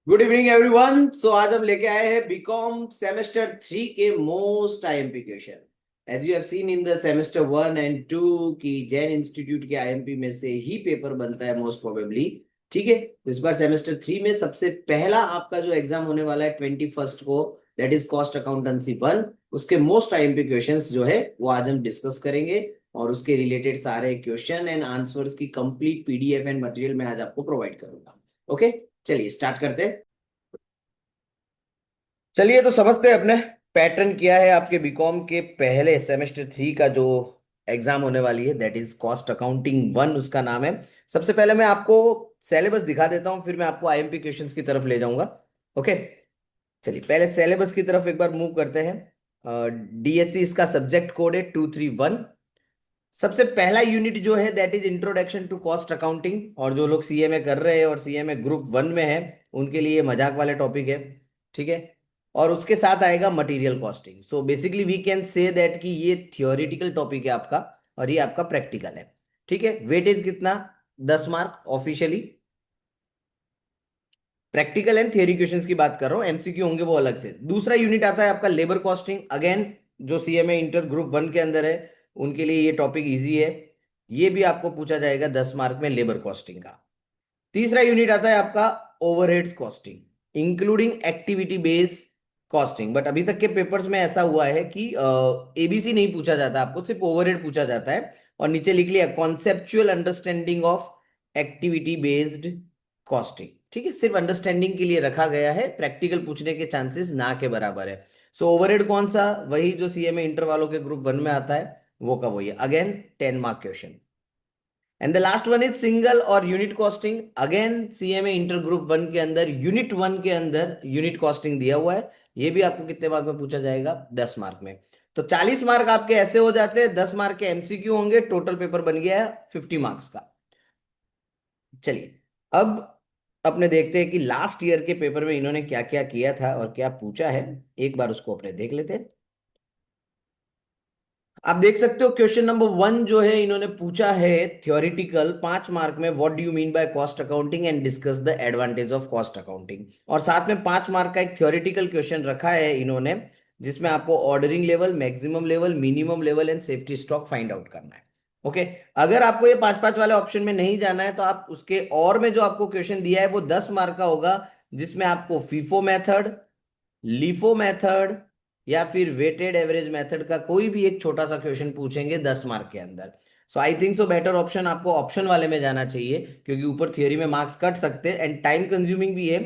Good evening everyone. सो आज हम लेके आए हैं बीकॉम सेमेस्टर 3 के most IMP question. As you have seen in the semester 1 and 2 की जैन इंस्टीट्यूट के आईएमपी में से ही पेपर बनता है मोस्ट प्रोबेबली। ठीक है, तो इस बार सेमेस्टर 3 में सबसे पहला आपका जो एग्जाम होने वाला है 21 को, दैट इज कॉस्ट अकाउंटेंसी 1। उसके मोस्ट आईएमपी क्वेश्चंस जो है वो आज हम डिस्कस करेंगे और उसके रिलेटेड सारे क्वेश्चन एंड आंसर्स की कंप्लीट पीडीएफ एंड मटेरियल मैं आज आपको प्रोवाइड करूंगा। ओके, चलिए स्टार्ट करते हैं। चलिए तो समझते हैं अपने पैटर्न क्या है आपके बीकॉम के पहले सेमेस्टर 3 का जो एग्जाम होने वाली है, दैट इज कॉस्ट अकाउंटिंग 1 उसका नाम है। सबसे पहले मैं आपको सिलेबस दिखा देता हूं, फिर मैं आपको आईएमपी क्वेश्चंस की तरफ ले जाऊंगा। ओके, चलिए पहले सिलेबस की तरफ एक बार मूव करते हैं। डीएससी इसका सब्जेक्ट कोड है 231। सबसे पहला यूनिट जो है that is introduction to cost accounting, और जो लोग सीएमए कर रहे हैं और सीएमए ग्रुप 1 में है उनके लिए मजाक वाले टॉपिक है। ठीक है, और उसके साथ आएगा material costing. So basically we can say that कि ये थियोरिटिकल टॉपिक है आपका और ये आपका प्रैक्टिकल है। ठीक है, वेटेज कितना? 10 mark officially. Practical and theory questions की बात कर रहा हूं, एमसीक्यू होंगे वो अलग से। दूसरा यूनिट आता है आपका लेबर कॉस्टिंग, अगेन जो सीएमए इंटर ग्रुप 1 के अंदर है उनके लिए ये टॉपिक इजी है। ये भी आपको पूछा जाएगा 10 मार्क में, लेबर कॉस्टिंग का। तीसरा यूनिट आता है आपका overheads costing including activity based costing. But अभी तक के पेपर्स में ऐसा हुआ है कि एबीसी नहीं पूछा जाता आपको, सिर्फ ओवरहेड पूछा जाता है। और नीचे लिख लिया conceptual understanding of activity based costing. ठीक है, सिर्फ अंडरस्टैंडिंग के लिए रखा गया है, प्रैक्टिकल पूछने के चांसेस ना के बराबर है। सो ओवरहेड कौन सा? वही जो सीएमए इंटर वालों के ग्रुप 1 में आता है वो का वही है, again 10 mark question. And the last one is single और unit costing. Again CMA inter group 1 के अंदर यूनिट 1 के अंदर यूनिट कॉस्टिंग दिया हुआ है। ये भी आपको कितने मार्क में पूछा जाएगा? 10 मार्क में। तो 40 मार्क आपके ऐसे हो जाते हैं, 10 मार्क के एमसीक्यू होंगे, टोटल पेपर बन गया है 50 मार्क्स का। चलिए अब अपने देखते हैं कि लास्ट ईयर के पेपर में इन्होंने क्या क्या किया था और क्या पूछा है। एक बार उसको अपने देख लेते हैं। आप देख सकते हो क्वेश्चन नंबर 1 जो है इन्होंने पूछा है थ्योरेटिकल 5 मार्क में, what do you mean by cost accounting and discuss the advantage of cost accounting. और साथ में 5 मार्क का एक थ्योरेटिकल क्वेश्चन रखा है इन्होंने, जिसमें आपको ordering level, maximum level, minimum level and safety stock find out करना है। ओके, अगर आपको ये 5-5 वाले ऑप्शन में नहीं जाना है तो आप उसके और में जो आपको क्वेश्चन दिया है वो 10 मार्क का होगा, जिसमें आपको फीफो मेथड, लीफो मेथड या फिर वेटेड एवरेज मेथड का कोई भी एक छोटा सा क्वेश्चन पूछेंगे 10 मार्क के अंदर। So I think so better option आपको ऑप्शन वाले में जाना चाहिए, क्योंकि ऊपर थियरी में मार्क्स कट सकते हैं एंड टाइम कंज्यूमिंग भी है,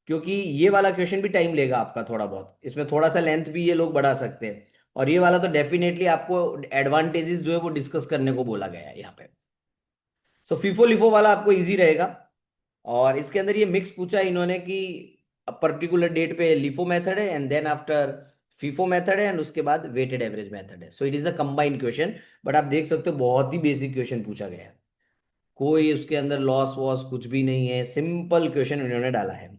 क्योंकि ये वाला क्वेश्चन भी टाइम लेगा आपका थोड़ा बहुत, इसमें थोड़ा सा लेंथ भी ये लोग बढ़ा सकते हैं। और ये वाला तो डेफिनेटली आपको एडवांटेजेस जो है वो डिस्कस करने को बोला गया है यहाँ पे। सो फीफो लिफो वाला आपको इजी रहेगा। और इसके अंदर ये मिक्स पूछा है इन्होंने कि पर्टिकुलर डेट पे लिफो मेथड है and then after FIFO method है एंड उसके बाद वेटेड एवरेज मेथड है। So it is a combined question. But आप देख सकते हो बहुत ही बेसिक क्वेश्चन पूछा गया है, कोई उसके अंदर लॉस वॉस कुछ भी नहीं है, सिंपल क्वेश्चन इन्होंने डाला है।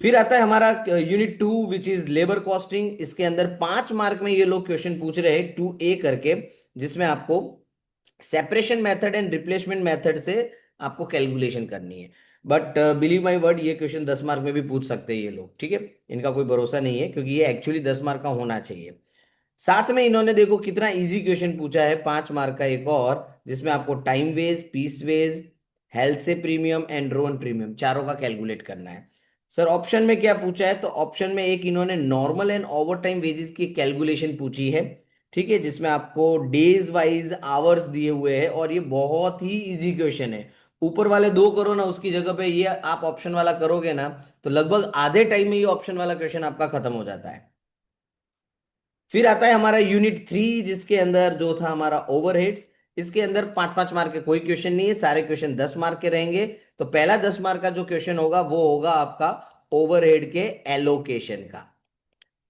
फिर आता है हमारा unit 2 which is labour costing. इसके अंदर 5 मार्क में ये लोग क्वेश्चन पूछ रहे हैं 2A करके, जिसमें आपको separation method and replacement method से आपको कैलकुलेशन करनी है। बट बिलीव माय वर्ड, ये क्वेश्चन 10 मार्क में भी पूछ सकते हैं ये लोग। ठीक है, इनका कोई भरोसा नहीं है, क्योंकि ये एक्चुअली 10 मार्क का होना चाहिए। साथ में इन्होंने देखो कितना इजी क्वेश्चन पूछा है 5 मार्क का एक और, जिसमें आपको time wage, piece wage, Halsey premium and ड्रोन प्रीमियम चारों का कैलकुलेट करना है। सर ऑप्शन में क्या पूछा है? तो ऑप्शन में एक इन्होंने normal and over time wages की कैलकुलेशन पूछी है। ठीक है, जिसमें आपको डेज वाइज आवर्स दिए हुए हैं, और ये बहुत ही इजी क्वेश्चन है। ऊपर वाले दो करो ना, उसकी जगह पे ये आप ऑप्शन वाला करोगे ना, तो लगभग आधे टाइम में ये ऑप्शन वाला क्वेश्चन आपका खत्म हो जाता है। फिर आता है हमारा यूनिट 3, जिसके अंदर जो था हमारा ओवरहेड्स। इसके अंदर 5-5 मार्क के कोई क्वेश्चन नहीं है, सारे क्वेश्चन 10 मार्क के रहेंगे। तो पहला 10 मार्क का जो क्वेश्चन होगा वो होगा आपका ओवरहेड के एलोकेशन का।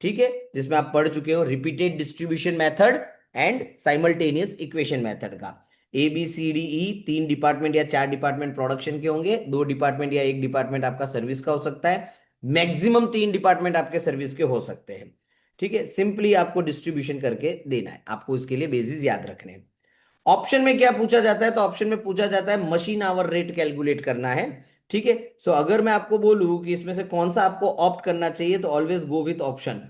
ठीक है, जिसमें आप पढ़ चुके हो repeated distribution method and simultaneous equation method का। ABCDE 3 डिपार्टमेंट या 4 डिपार्टमेंट प्रोडक्शन के होंगे, 2 डिपार्टमेंट या 1 डिपार्टमेंट आपका सर्विस का हो सकता है, मैक्सिमम 3 डिपार्टमेंट आपके सर्विस के हो सकते हैं। ठीक है, सिंपली आपको डिस्ट्रीब्यूशन करके देना है, आपको इसके लिए बेसिस याद रखने हैं। ऑप्शन में क्या पूछा जाता है? तो ऑप्शन में पूछा जाता है मशीन आवर रेट कैलकुलेट करना है। ठीक है। सो अगर मैं आपको बोलूं कि इसमें से कौन सा आपको ऑप्ट करना चाहिए, तो always go with option.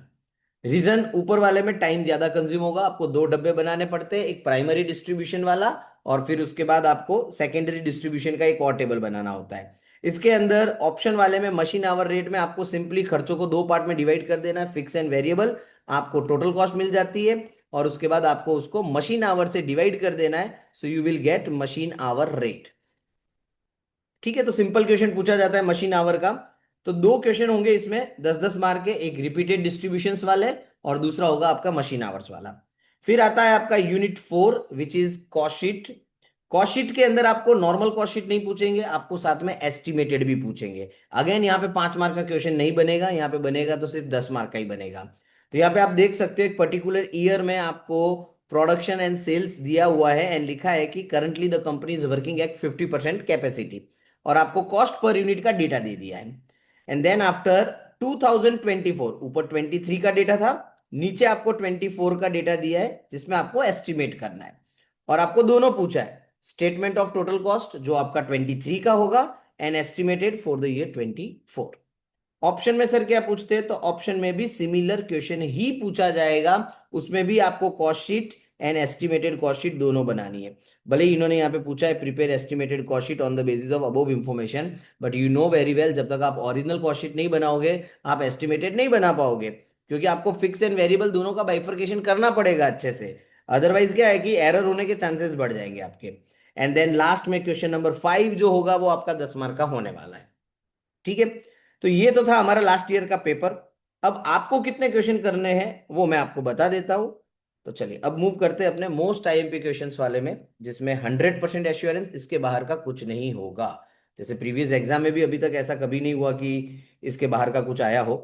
Reason, ऊपर वाले में टाइम ज्यादा कंज्यूम होगा, आपको दो डब्बे बनाने पड़ते हैं, एक प्राइमरी डिस्ट्रीब्यूशन वाला और फिर उसके बाद आपको सेकेंडरी डिस्ट्रीब्यूशन का एक और टेबल बनाना होता है। इसके अंदर ऑप्शन वाले में मशीन आवर रेट में आपको सिंपली खर्चों को दो पार्ट में डिवाइड कर देना है, फिक्स एंड वेरिएबल। आपको टोटल कॉस्ट मिल जाती है और उसके बाद आपको उसको मशीन आवर से डिवाइड कर देना है, so you will get machine hour rate. ठीक है, तो सिंपल क्वेश्चन पूछा जाता है मशीन आवर का। तो दो क्वेश्चन होंगे इसमें 10-10 मार्क के, एक रिपीटेड डिस्ट्रीब्यूशंस वाले और दूसरा होगा आपका मशीन आवर्स वाला। फिर आता है आपका unit 4 which is cost sheet. Cost sheet के अंदर आपको नॉर्मल कॉस्ट शीट नहीं पूछेंगे, आपको साथ में एस्टिमेटेड भी पूछेंगे। अगेन यहाँ पे 5 मार्क का क्वेश्चन नहीं बनेगा, यहाँ पे बनेगा तो सिर्फ 10 मार्क का ही बनेगा। तो यहाँ पे आप देख सकते हो एक पर्टिकुलर ईयर में आपको प्रोडक्शन एंड सेल्स दिया हुआ है एंड लिखा है कि currently the company is working at 50% capacity, और आपको कॉस्ट पर यूनिट का डेटा दे दिया है। एंड देन आफ्टर 2024, ऊपर 23 का डेटा था, नीचे आपको 24 का डेटा दिया है जिसमें आपको एस्टिमेट करना है। और आपको दोनों पूछा है, स्टेटमेंट ऑफ टोटल कॉस्ट जो आपका 23 का होगा and estimated for the year 24। Option में सर क्या पूछते हैं, तो ऑप्शन में भी सिमिलर क्वेश्चन ही पूछा जाएगा, उसमें भी आपको cost sheet and estimated cost sheet दोनों बनानी है। भले ही इन्होंने यहाँ पे पूछा है prepare estimated cost sheet on the basis of above information, but you know very well जब तक आप ओरिजिनल कॉस्ट शीट नहीं बनाओगे आप एस्टिमेटेड नहीं बना पाओगे, क्योंकि आपको फिक्स एंड वेरिएबल दोनों का बाइफर्केशन करना पड़ेगा अच्छे से। अदरवाइज क्या है कि एरर होने के चांसेस बढ़ जाएंगे आपके। एंड देन लास्ट में क्वेश्चन नंबर 5 जो होगा वो आपका 10 मार्क का होने वाला है। ठीक है, तो ये तो था हमारा लास्ट ईयर का पेपर। अब आपको कितने क्वेश्चन करने हैं वो मैं आपको बता देता हूं। तो चलिए अब मूव करते हैं अपने मोस्ट आईएमपी क्वेश्चंस वाले में, जिसमें 100% एश्योरेंस, इसके बाहर का कुछ नहीं होगा। जैसे प्रीवियस एग्जाम में भी अभी तक ऐसा कभी नहीं हुआ कि इसके बाहर का कुछ आया हो।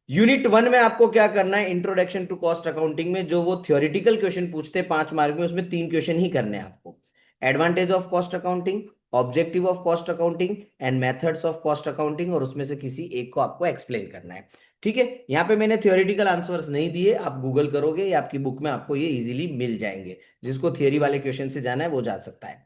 यूनिट 1 में आपको क्या करना है, इंट्रोडक्शन टू कॉस्ट अकाउंटिंग में जो वो थ्योरेटिकल क्वेश्चन पूछते हैं 5 मार्क में, उसमें 3 क्वेश्चन ही करने हैं आपको। Advantage of cost accounting, objective of cost accounting and methods of cost accounting, और उसमें से किसी एक को आपको एक्सप्लेन करना है। ठीक है, यहाँ पे मैंने थ्योरेटिकल आंसर्स नहीं दिए, आप गूगल करोगे या आपकी बुक में आपको ये इजीली मिल जाएंगे। जिसको थियरी वाले क्वेश्चन से जाना है वो जा सकता है।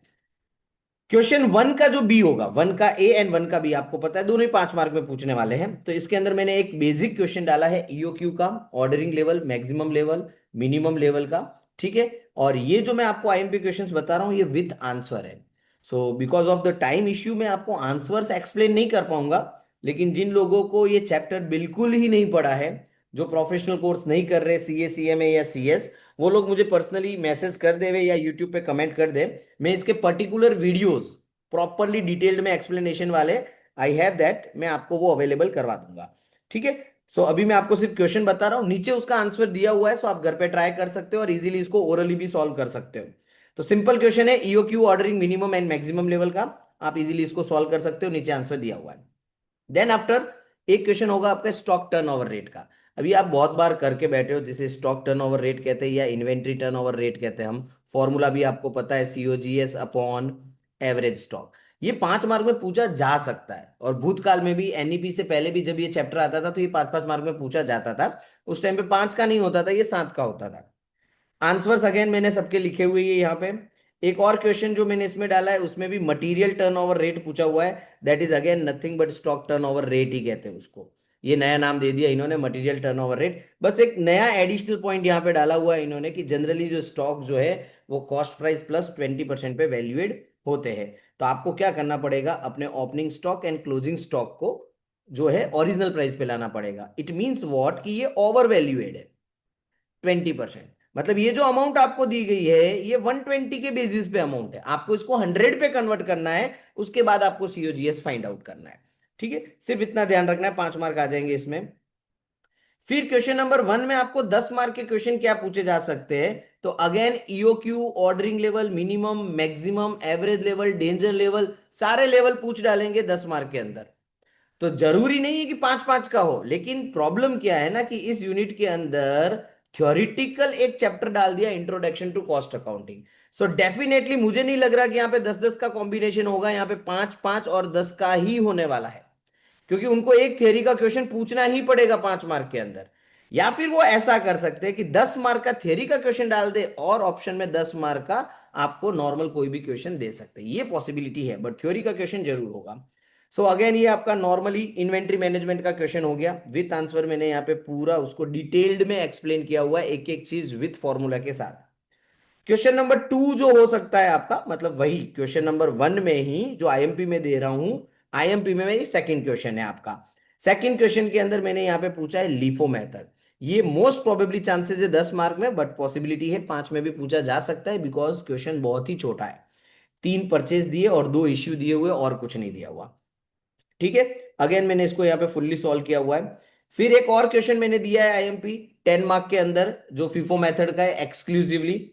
क्वेश्चन 1 का जो बी होगा, 1 का ए एंड 1 का बी आपको पता है दोनों ही 5 मार्क में पूछने वाले हैं। तो इसके अंदर मैंने एक बेसिक क्वेश्चन डाला है ईओक्यू का, ordering level, maximum level, minimum level का। ठीक है, और ये जो मैं आपको आईएमपी क्वेश्चंस बता रहा हूं ये विद आंसर है। So because of the time issue मैं आपको आंसर्स एक्सप्लेन नहीं कर पाऊंगा, लेकिन जिन लोगों को ये चैप्टर बिल्कुल ही नहीं पढ़ा है, जो प्रोफेशनल कोर्स नहीं कर रहे सीए सीएमए या सीएस, वो लोग मुझे पर्सनली मैसेज कर देवे या यूट्यूब पे कमेंट कर दे। मैं इसके पर्टिकुलर वीडियोस प्रॉपरली डिटेल्ड में एक्सप्लेनेशन वाले, आई हैव दैट, मैं आपको वो अवेलेबल करवा दूंगा। ठीक है, सो अभी मैं आपको सिर्फ क्वेश्चन बता रहा हूं, नीचे उसका आंसर दिया हुआ है, सो आप घर पे ट्राई कर सकते हो और इजीली इसको ओरली भी सॉल्व कर सकते हो। तो सिंपल क्वेश्चन है EOQ ordering minimum and maximum level का, आप इजीली इसको सॉल्व कर सकते हो, नीचे आंसर दिया हुआ है। देन आफ्टर एक क्वेश्चन होगा आपका स्टॉक टर्नओवर रेट का। अभी आप बहुत बार करके बैठे हो, जिसे स्टॉक टर्नओवर रेट कहते हैं या इन्वेंट्री टर्नओवर रेट कहते हैं हम। फॉर्मूला भी आपको पता है, सीओजीएस अपॉन एवरेज स्टॉक। ये 5 मार्क में पूछा जा सकता है, और भूतकाल में भी एनईपी से पहले भी जब ये चैप्टर आता था तो ये 5-5 मार्क में पूछा जाता था। उस टाइम पे 5 का नहीं होता था, ये 7 का होता था। आंसर्स अगेन मैंने सबके लिखे हुए हैं यहाँ पे। एक और क्वेश्चन जो मैंने इसमें डाला है उसमें भी मटेरियल टर्नओवर रेट पूछा हुआ है, that is again nothing but stock turnover rate ही कहते हैं उसको। ये नया नाम दे दिया इन्होंने, मटेरियल टर्नओवर रेट। बस एक नया एडिशनल पॉइंट यहाँ पे डाला हुआ है इन्होंने कि जनरली जो स्टॉक जो है वो कॉस्ट प्राइस प्लस 20% पे वैल्यूएड होते हैं। तो आपको क्या करना पड़ेगा, अपने opening stock and closing stock को जो है ओरिजिनल प्राइस पे लाना पड़ेगा। इट मीन्स वॉट कि ये ओवर वैल्यूएड है 20%। मतलब ये जो अमाउंट आपको दी गई है ये 120 के बेसिस पे अमाउंट है, आपको इसको 100 पे कन्वर्ट करना है, उसके बाद आपको सीओजीएस फाइंड आउट करना है। ठीक है, सिर्फ इतना ध्यान रखना है, 5 मार्क आ जाएंगे इसमें। फिर क्वेश्चन नंबर 1 में आपको 10 मार्क के क्वेश्चन क्या पूछे जा सकते हैं, तो again EOQ, ordering level, minimum, maximum, average level, danger level, सारे लेवल पूछ डालेंगे 10 मार्क के अंदर। तो जरूरी नहीं है कि 5-5 का हो, लेकिन प्रॉब्लम क्या है ना कि इस यूनिट के अंदर थ्योरेटिकल एक चैप्टर डाल दिया, introduction to cost accounting. So definitely मुझे नहीं लग रहा कि यहाँ पे 10-10 का कॉम्बिनेशन होगा, यहाँ पे 5-5 और 10 का ही होने वाला है, क्योंकि उनको एक थियरी का क्वेश्चन पूछना ही पड़ेगा 5 मार्क के अंदर। या फिर वो ऐसा कर सकते हैं कि 10 मार्क का थियरी का क्वेश्चन डाल दे और ऑप्शन में 10 मार्क का आपको नॉर्मल कोई भी क्वेश्चन दे सकते हैं, ये पॉसिबिलिटी है, बट थ्योरी का क्वेश्चन जरूर होगा। सो अगेन ये आपका नॉर्मली इन्वेंट्री मैनेजमेंट का क्वेश्चन हो गया विथ आंसर। मैंने यहाँ पे पूरा उसको डिटेल्ड में एक्सप्लेन किया हुआ है, एक एक चीज विथ फॉर्मूला के साथ। क्वेश्चन नंबर 2 जो हो सकता है आपका, मतलब वही क्वेश्चन नंबर 1 में ही जो आईएमपी में दे रहा हूं, आईएमपी में ये सेकंड क्वेश्चन है आपका। सेकंड क्वेश्चन के अंदर मैंने यहाँ पे पूछा है लीफो मेथड। ये मोस्ट प्रोबेबली चांसेस है 10 मार्क में, बट पॉसिबिलिटी है 5 में भी पूछा जा सकता है, बिकॉज क्वेश्चन बहुत ही छोटा है। 3 परचेज दिए और 2 इश्यू दिए हुए और कुछ नहीं दिया हुआ। ठीक है, अगेन मैंने इसको यहाँ पे फुल्ली सॉल्व किया हुआ है। फिर एक और क्वेश्चन मैंने दिया है आईएमपी 10 मार्क के अंदर, जो फीफो मेथड का है एक्सक्लूसिवली।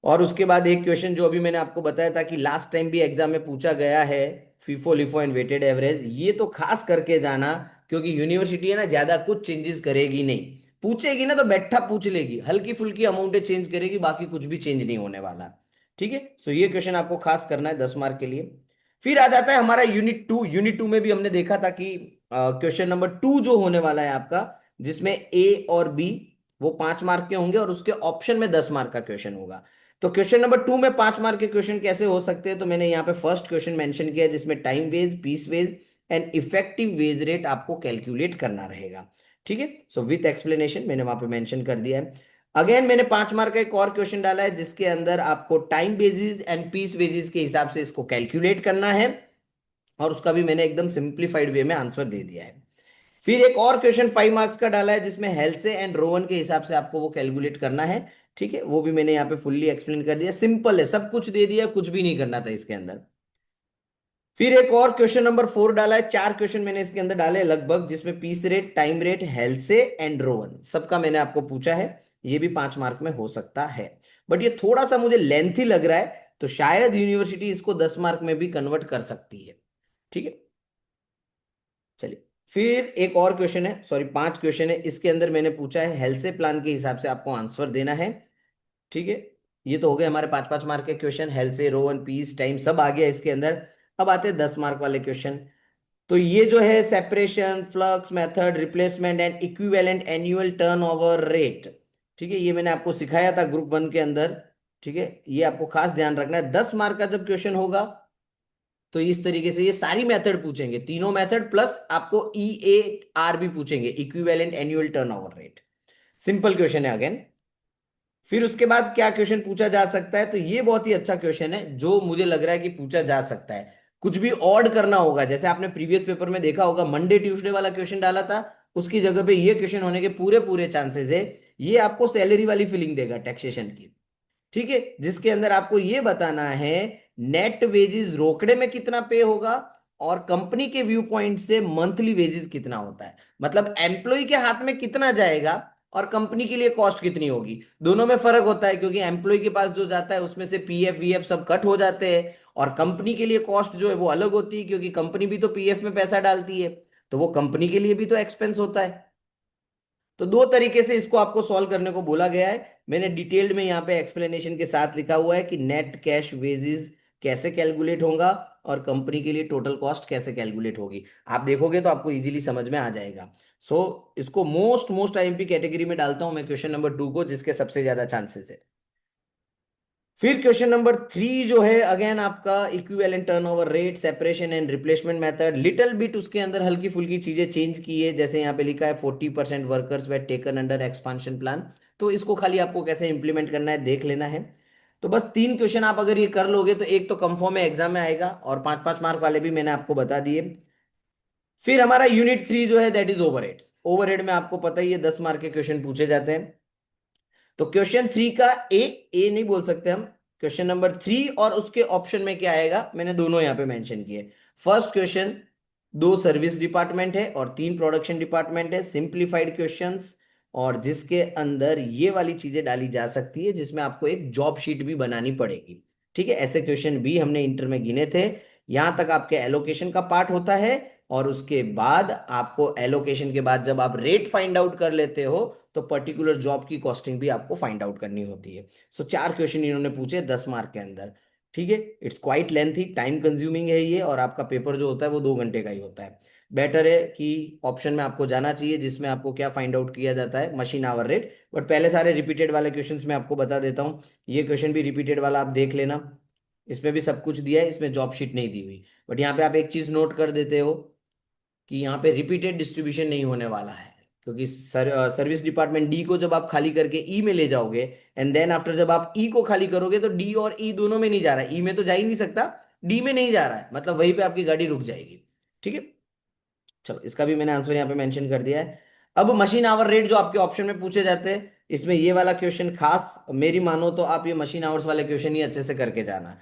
और उसके बाद एक क्वेश्चन जो अभी मैंने आपको बताया था कि लास्ट टाइम भी एग्जाम में पूछा गया है, FIFO LIFO and weighted average. ये तो खास करके जाना, क्योंकि यूनिवर्सिटी है ना, ज्यादा कुछ चेंजेस करेगी नहीं। पूछेगी ना तो बैठा पूछ लेगी, हल्की फुल्की अमाउंटें चेंज करेगी, बाकी कुछ भी चेंज नहीं होने वाला। ठीक है, सो ये क्वेश्चन आपको खास करना है 10 मार्क के लिए। फिर आ जाता है हमारा यूनिट 2। यूनिट 2 में भी हमने देखा था कि क्वेश्चन नंबर 2 जो होने वाला है आपका, जिसमें ए और बी वो 5 मार्क के होंगे और उसके ऑप्शन में 10 मार्क का क्वेश्चन होगा। तो क्वेश्चन नंबर 2 में 5 मार्क के क्वेश्चन कैसे हो सकते हैं, तो मैंने यहाँ पे फर्स्ट क्वेश्चन मेंशन किया है, जिसमें time wage, piece wage and effective wage rate आपको कैलकुलेट करना रहेगा। ठीक है, सो विथ एक्सप्लेनेशन मैंने वहां पे मेंशन कर दिया है। अगेन मैंने 5 मार्क का एक और क्वेश्चन डाला है, जिसके अंदर आपको time basis and piece wages के हिसाब से इसको कैलकुलेट करना है, और उसका भी मैंने एकदम सिंप्लीफाइड वे में आंसर दे दिया है। फिर एक और क्वेश्चन 5 मार्क्स का डाला है, जिसमें हेल्से एंड रोवन के हिसाब से आपको वो कैलकुलेट करना है। ठीक है, वो भी मैंने यहाँ पे फुल्ली एक्सप्लेन कर दिया, सिंपल है, सब कुछ दे दिया, कुछ भी नहीं करना था इसके अंदर। फिर एक और क्वेश्चन नंबर 4 डाला है, 4 क्वेश्चन मैंने इसके अंदर डाले लगभग, जिसमें piece rate, time rate, Halsey and Rowan सबका मैंने आपको पूछा है। ये भी 5 मार्क में हो सकता है, बट ये थोड़ा सा मुझे लेंथी लग रहा है, तो शायद यूनिवर्सिटी इसको 10 मार्क में भी कन्वर्ट कर सकती है। ठीक है, चलिए। फिर एक और क्वेश्चन है, सॉरी 5 क्वेश्चन है, इसके अंदर मैंने पूछा है हेल्थ से प्लान के हिसाब से आपको आंसर देना है। ठीक है, ये तो हो गए हमारे 5-5 मार्क के क्वेश्चन, हेल्थ से, रोवन, पीस, टाइम सब आ गया इसके अंदर। अब आते हैं 10 मार्क वाले क्वेश्चन। तो ये जो है separation, flux method, replacement and equivalent annual turnover rate. ठीक है, ये मैंने आपको सिखाया था ग्रुप 1 के अंदर। ठीक है, ये आपको खास ध्यान रखना है, 10 मार्क का जब क्वेश्चन होगा तो इस तरीके से ये सारी मेथड पूछेंगे, तीनों मेथड प्लस आपको ई ए आर भी पूछेंगे, equivalent annual turnover rate. Simple question है अगेन। फिर उसके बाद क्या क्वेश्चन पूछा जा सकता है, तो ये बहुत ही अच्छा क्वेश्चन है, जो मुझे लग रहा है कि पूछा जा सकता है। कुछ भी ऑड करना होगा, जैसे आपने प्रीवियस पेपर में देखा होगा, मंडे ट्यूसडे वाला क्वेश्चन डाला था, उसकी जगह पे ये क्वेश्चन होने के पूरे पूरे चांसेस है। ये आपको सैलरी वाली फीलिंग देगा टैक्सेशन की। ठीक है, जिसके अंदर आपको ये बताना है नेट वेजेस रोकड़े में कितना पे होगा, और कंपनी के व्यू पॉइंट से मंथली वेजेस कितना होता है, मतलब एम्प्लॉय के हाथ में कितना जाएगा और कंपनी के लिए कॉस्ट कितनी होगी। दोनों में फर्क होता है, क्योंकि एम्प्लॉय के पास जो जाता है उसमें से पीएफ वीएफ सब कट हो जाते हैं, और कंपनी के लिए कॉस्ट जो है वो अलग होती है, क्योंकि कंपनी भी तो पीएफ में पैसा डालती है, तो वो कंपनी के लिए भी तो एक्सपेंस होता है। तो दो तरीके से इसको आपको सॉल्व करने को बोला गया है। मैंने डिटेल्ड में यहाँ पे एक्सप्लेनेशन के साथ लिखा हुआ है कि नेट कैश वेजेस कैसे कैलकुलेट होगा और कंपनी के लिए टोटल कॉस्ट कैसे कैलकुलेट होगी। आप देखोगे तो आपको इजीली समझ में आ जाएगा। इसको मोस्ट मोस्ट आईएमपी कैटेगरी में डालता हूं मैं क्वेश्चन नंबर 2 को, जिसके सबसे ज्यादा चांसेस है। फिर क्वेश्चन नंबर 3 जो है अगेन आपका equivalent turnover rate, separation and replacement method, little bit उसके अंदर हल्की फुल्की चीजें चेंज की है, जैसे यहाँ पे लिखा है 40% वर्कर्स वे टेकन अंडर एक्सपांशन प्लान। तो इसको खाली आपको कैसे इंप्लीमेंट करना है देख लेना है। तो बस 3 क्वेश्चन आप अगर ये कर लोगे तो एक तो कंफर्म है एग्जाम में आएगा, और 5-5 मार्क वाले भी मैंने आपको बता दिए। फिर हमारा यूनिट 3 जो है दैट इज ओवरहेड्स। ओवरहेड में आपको पता ही है 10 मार्क के क्वेश्चन पूछे जाते हैं। तो क्वेश्चन 3 का ए नहीं बोल सकते हम, क्वेश्चन नंबर 3 और उसके ऑप्शन में क्या आएगा मैंने दोनों यहां पे मेंशन किए। फर्स्ट क्वेश्चन, 2 सर्विस डिपार्टमेंट है और 3 प्रोडक्शन डिपार्टमेंट है, सिंप्लीफाइड क्वेश्चंस, और जिसके अंदर ये वाली चीजें डाली जा सकती है, जिसमें आपको एक जॉब शीट भी बनानी पड़ेगी। ठीक है, ऐसे क्वेश्चन भी हमने इंटर में गिने थे। यहां तक आपके एलोकेशन का पार्ट होता है, और उसके बाद आपको एलोकेशन के बाद जब आप रेट फाइंड आउट कर लेते हो, तो पर्टिकुलर जॉब की कॉस्टिंग भी आपको फाइंड आउट करनी होती है। 4 क्वेश्चन इन्होंने पूछे 10 मार्क के अंदर। ठीक है, it's quite lengthy, time consuming है ये, और आपका पेपर जो होता है वो 2 घंटे का ही होता है। बेटर है कि ऑप्शन में आपको जाना चाहिए, जिसमें आपको क्या फाइंड आउट किया जाता है, मशीन आवर रेट। बट पहले सारे रिपीटेड वाले क्वेश्चंस मैं आपको बता देता हूँ। ये क्वेश्चन भी रिपीटेड वाला आप देख लेना। इसमें भी सब कुछ दिया है, इसमें जॉब शीट नहीं दी हुई। बट यहाँ पे आप एक चीज नोट कर देते हो कि यहाँ पे रिपीटेड डिस्ट्रीब्यूशन नहीं होने वाला है, क्योंकि सर्विस डिपार्टमेंट डी को जब आप खाली करके ई में ले जाओगे, एंड देन आफ्टर जब आप ई को खाली करोगे तो डी और ई दोनों में नहीं जा रहा है, ई में तो जा ही नहीं सकता, डी में नहीं जा रहा है, मतलब वहीं पे आपकी गाड़ी रुक जाएगी। ठीक है, चलो इसका भी मैंने आंसर यहाँ पे मेंशन कर दिया है। अब मशीन आवर रेट जो आपके ऑप्शन में पूछे जाते हैं, इसमें ये वाला क्वेश्चन खास मेरी मानो तो आप ये मशीन आवर्स वाले क्वेश्चन ही अच्छे से करके जाना।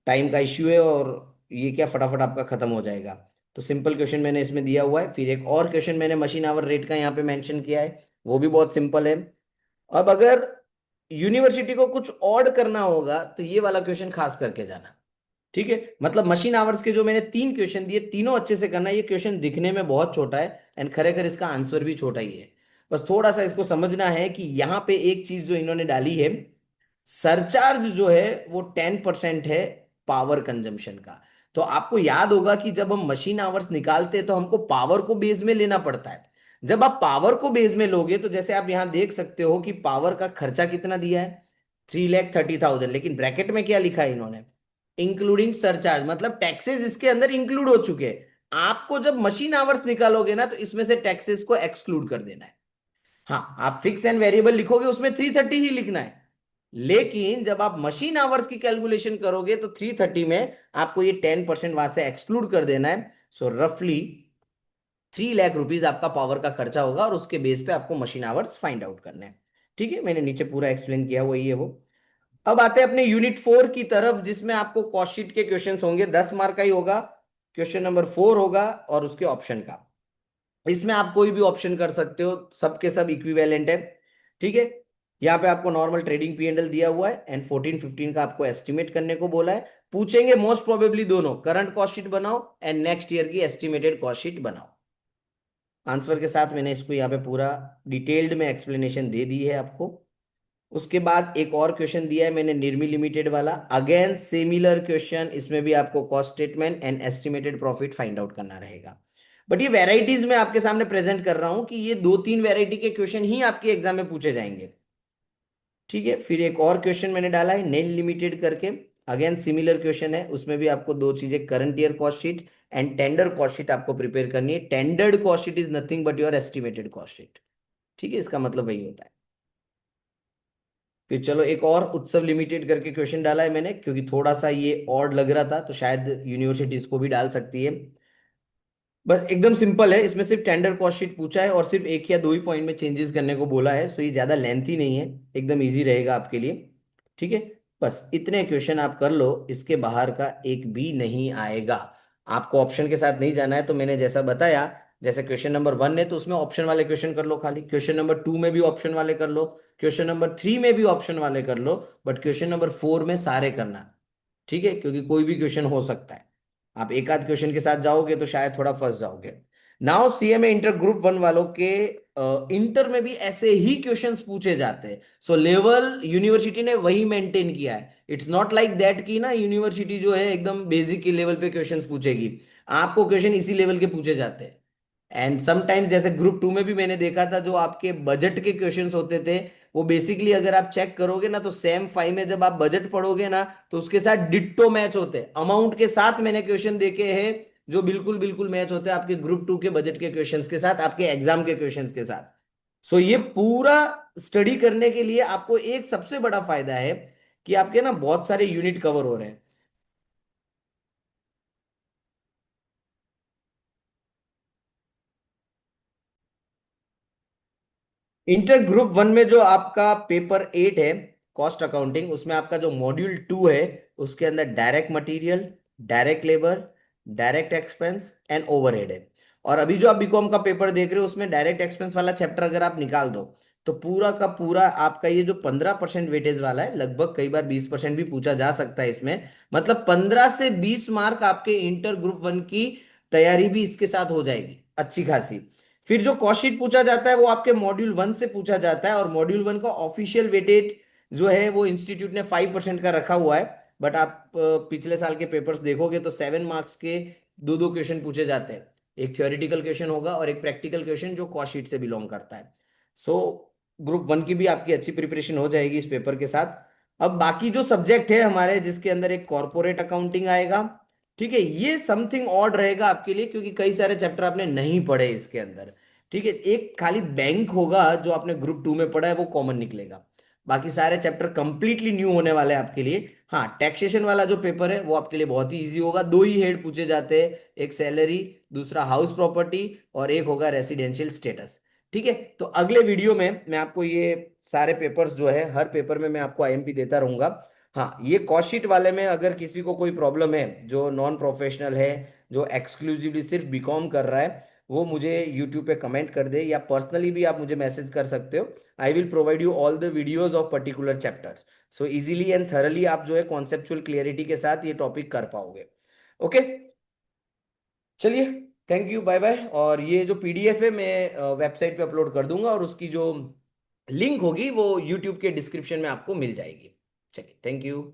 टाइम का इश्यू है और ये क्या फटाफट आपका खत्म हो जाएगा। तो सिंपल क्वेश्चन मैंने इसमें दिया हुआ है, फिर एक और क्वेश्चन मैंने मशीन आवर रेट का यहाँ पे मेंशन किया है, वो भी बहुत सिंपल है। अब अगर यूनिवर्सिटी को कुछ ऑड करना होगा तो ये वाला क्वेश्चन खास करके जाना। ठीक है, मतलब मशीन आवर्स के जो मैंने तीन क्वेश्चन दिए तीनों अच्छे से करना है। ये क्वेश्चन दिखने में बहुत छोटा है एंड खरेखर इसका आंसर भी छोटा ही है। बस थोड़ा सा इसको समझना है कि यहाँ पे एक चीज जो इन्होंने डाली है, सरचार्ज जो है वो 10% है पावर कंजम्पशन का। तो आपको याद होगा कि जब हम मशीन आवर्स निकालते हैं तो हमको पावर को बेस में लेना पड़ता है। जब आप पावर को बेस में लोगे तो जैसे आप यहां देख सकते हो कि पावर का खर्चा कितना दिया है, 3,30,000, लेकिन ब्रैकेट में क्या लिखा है इन्होंने, इंक्लूडिंग सरचार्ज, मतलब टैक्सेस इसके अंदर इंक्लूड हो चुके हैं। आपको जब मशीन आवर्स निकालोगे ना तो इसमें से टैक्सेस को एक्सक्लूड कर देना है। हाँ, आप फिक्स एंड वेरिएबल लिखोगे उसमें 330 ही लिखना है, लेकिन जब आप मशीन आवर्स की कैलकुलेशन करोगे तो 330 में आपको ये 10% वहां से एक्सक्लूड कर देना है। सो रफली 3 लाख रुपीज आपका पावर का खर्चा होगा और उसके बेस पे आपको मशीन आवर्स फाइंड आउट करने हैं। ठीक है, मैंने नीचे पूरा एक्सप्लेन किया, वही है वो। अब आते हैं अपने यूनिट 4 की तरफ, जिसमें आपको कॉस्ट शीट के क्वेश्चंस होंगे, 10 मार्क का ही होगा। क्वेश्चन नंबर 4 होगा और उसके ऑप्शन का। इसमें आप कोई भी ऑप्शन कर सकते हो, सबके सब इक्विवेलेंट है। ठीक है, यहाँ पे आपको normal trading P and L दिया हुआ है एंड 14-15 का आपको एस्टिमेट करने को बोला है। पूछेंगे मोस्ट प्रोबेबली दोनों, करंट कॉस्ट शीट बनाओ एंड नेक्स्ट ईयर की एस्टिमेटेड कॉस्ट शीट बनाओ। आंसर के साथ मैंने इसको यहाँ पे पूरा डिटेल्ड में एक्सप्लेनेशन दे दी है आपको। उसके बाद एक और क्वेश्चन दिया है मैंने निर्मी लिमिटेड वाला, अगेन सिमिलर क्वेश्चन, इसमें भी आपको cost statement and estimated profit find out करना रहेगा। बट ये वेराइटीज में आपके सामने प्रेजेंट कर रहा हूं कि ये 2-3 वेराइटी के क्वेश्चन ही आपके एग्जाम में पूछे जाएंगे। ठीक है, फिर एक और क्वेश्चन मैंने डाला है नेल लिमिटेड करके, अगेन सिमिलर क्वेश्चन है, उसमें भी आपको दो चीजें, current year cost sheet and tender cost sheet आपको प्रिपेयर करनी है। Tendered cost sheet is nothing but your estimated cost sheet. ठीक है, इसका मतलब वही होता है। फिर चलो एक और उत्सव लिमिटेड करके क्वेश्चन डाला है मैंने, क्योंकि थोड़ा सा ये ऑड लग रहा था तो शायद यूनिवर्सिटी इसको भी डाल सकती है। बस एकदम सिंपल है, इसमें सिर्फ टेंडर कॉस्ट शीट पूछा है और सिर्फ एक या दो ही पॉइंट में चेंजेस करने को बोला है, सो ये ज्यादा लेंथी नहीं है, एकदम इजी रहेगा आपके लिए। ठीक है, बस इतने क्वेश्चन आप कर लो, इसके बाहर का एक भी नहीं आएगा। आपको ऑप्शन के साथ नहीं जाना है, तो मैंने जैसा बताया, जैसे क्वेश्चन नंबर 1 है तो उसमें ऑप्शन वाले क्वेश्चन कर लो खाली, क्वेश्चन नंबर 2 में भी ऑप्शन वाले कर लो, क्वेश्चन नंबर 3 में भी ऑप्शन वाले कर लो, बट क्वेश्चन नंबर 4 में सारे करना। ठीक है, क्योंकि कोई भी क्वेश्चन हो सकता है, आप एक आध क्वेश्चन के साथ जाओगे तो शायद थोड़ा फंस जाओगे। नाउ सीएमए इंटर ग्रुप 1 वालों के इंटर में भी ऐसे ही क्वेश्चंस पूछे जाते हैं। सो लेवल यूनिवर्सिटी ने वही मेंटेन किया है। इट्स नॉट लाइक दैट कि ना यूनिवर्सिटी जो है एकदम बेसिक के लेवल पे क्वेश्चंस पूछेगी, आपको क्वेश्चन इसी लेवल के पूछे जाते हैं। एंड समटाइम्स जैसे ग्रुप 2 में भी मैंने देखा था, जो आपके बजट के क्वेश्चंस होते थे, वो बेसिकली अगर आप चेक करोगे ना तो सेम 5 में जब आप बजट पढ़ोगे ना तो उसके साथ डिट्टो मैच होते हैं, अमाउंट के साथ मैंने क्वेश्चन देखे हैं जो बिल्कुल बिल्कुल मैच होते हैं आपके ग्रुप 2 के बजट के क्वेश्चंस के साथ, आपके एग्जाम के क्वेश्चंस के साथ। सो ये पूरा स्टडी करने के लिए आपको एक सबसे बड़ा फायदा है कि आपके ना बहुत सारे यूनिट कवर हो रहे हैं। इंटर ग्रुप 1 में जो आपका पेपर 8 है, कॉस्ट अकाउंटिंग, उसमें आपका जो मॉड्यूल 2 है, उसके अंदर direct material, direct labour, direct expense and overhead है। और अभी जो आप बीकॉम का पेपर देख रहे हो उसमें डायरेक्ट एक्सपेंस वाला चैप्टर अगर आप निकाल दो तो पूरा का पूरा आपका ये जो 15% वेटेज वाला है, लगभग कई बार 20% भी पूछा जा सकता है इसमें, मतलब 15 से 20 मार्क आपके इंटर ग्रुप 1 की तैयारी भी इसके साथ हो जाएगी अच्छी खासी। फिर जो कॉस्ट शीट पूछा जाता है वो आपके मॉड्यूल 1 से पूछा जाता है, और मॉड्यूल 1 का ऑफिशियल वेटेज जो है वो इंस्टीट्यूट ने 5% का रखा हुआ है। बट आप पिछले साल के पेपर्स देखोगे तो 7 मार्क्स के दो दो क्वेश्चन पूछे जाते हैं, एक थ्योरेटिकल क्वेश्चन होगा और एक प्रैक्टिकल क्वेश्चन जो कॉस्ट शीट से बिलोंग करता है। सो ग्रुप 1 की भी आपकी अच्छी प्रिपरेशन हो जाएगी इस पेपर के साथ। अब बाकी जो सब्जेक्ट है हमारे, जिसके अंदर एक कॉर्पोरेट अकाउंटिंग आएगा, ठीक है, ये समथिंग ऑड रहेगा आपके लिए, क्योंकि कई सारे चैप्टर आपने नहीं पढ़े इसके अंदर। ठीक है, एक खाली बैंक होगा जो आपने ग्रुप 2 में पढ़ा है, वो कॉमन निकलेगा। बाकी सारे चैप्टर कंप्लीटली न्यू होने वाले हैं आपके लिए। हाँ, टैक्सेशन वाला जो पेपर है वो आपके लिए बहुत ही इजी होगा। दो ही हेड पूछे जाते हैं, एक सैलरी, दूसरा हाउस प्रॉपर्टी, और एक होगा रेसिडेंशियल स्टेटस। ठीक है, तो अगले वीडियो में मैं आपको ये सारे पेपर्स जो है, हर पेपर में मैं आपको आईएमपी देता रहूंगा। हाँ, ये कॉस्ट शीट वाले में अगर किसी को कोई प्रॉब्लम है, जो नॉन प्रोफेशनल है, जो एक्सक्लूसिवली सिर्फ बीकॉम कर रहा है, वो मुझे यूट्यूब पे कमेंट कर दे, या पर्सनली भी आप मुझे मैसेज कर सकते हो। I will provide you all the videos of particular chapters. So easily and thoroughly आप जो है कॉन्सेप्चुअल क्लियरिटी के साथ ये टॉपिक कर पाओगे। ओके, चलिए, थैंक यू, बाय बाय। और ये जो पीडीएफ है मैं वेबसाइट पे अपलोड कर दूंगा, और उसकी जो लिंक होगी वो यूट्यूब के डिस्क्रिप्शन में आपको मिल जाएगी। चलिए, थैंक यू।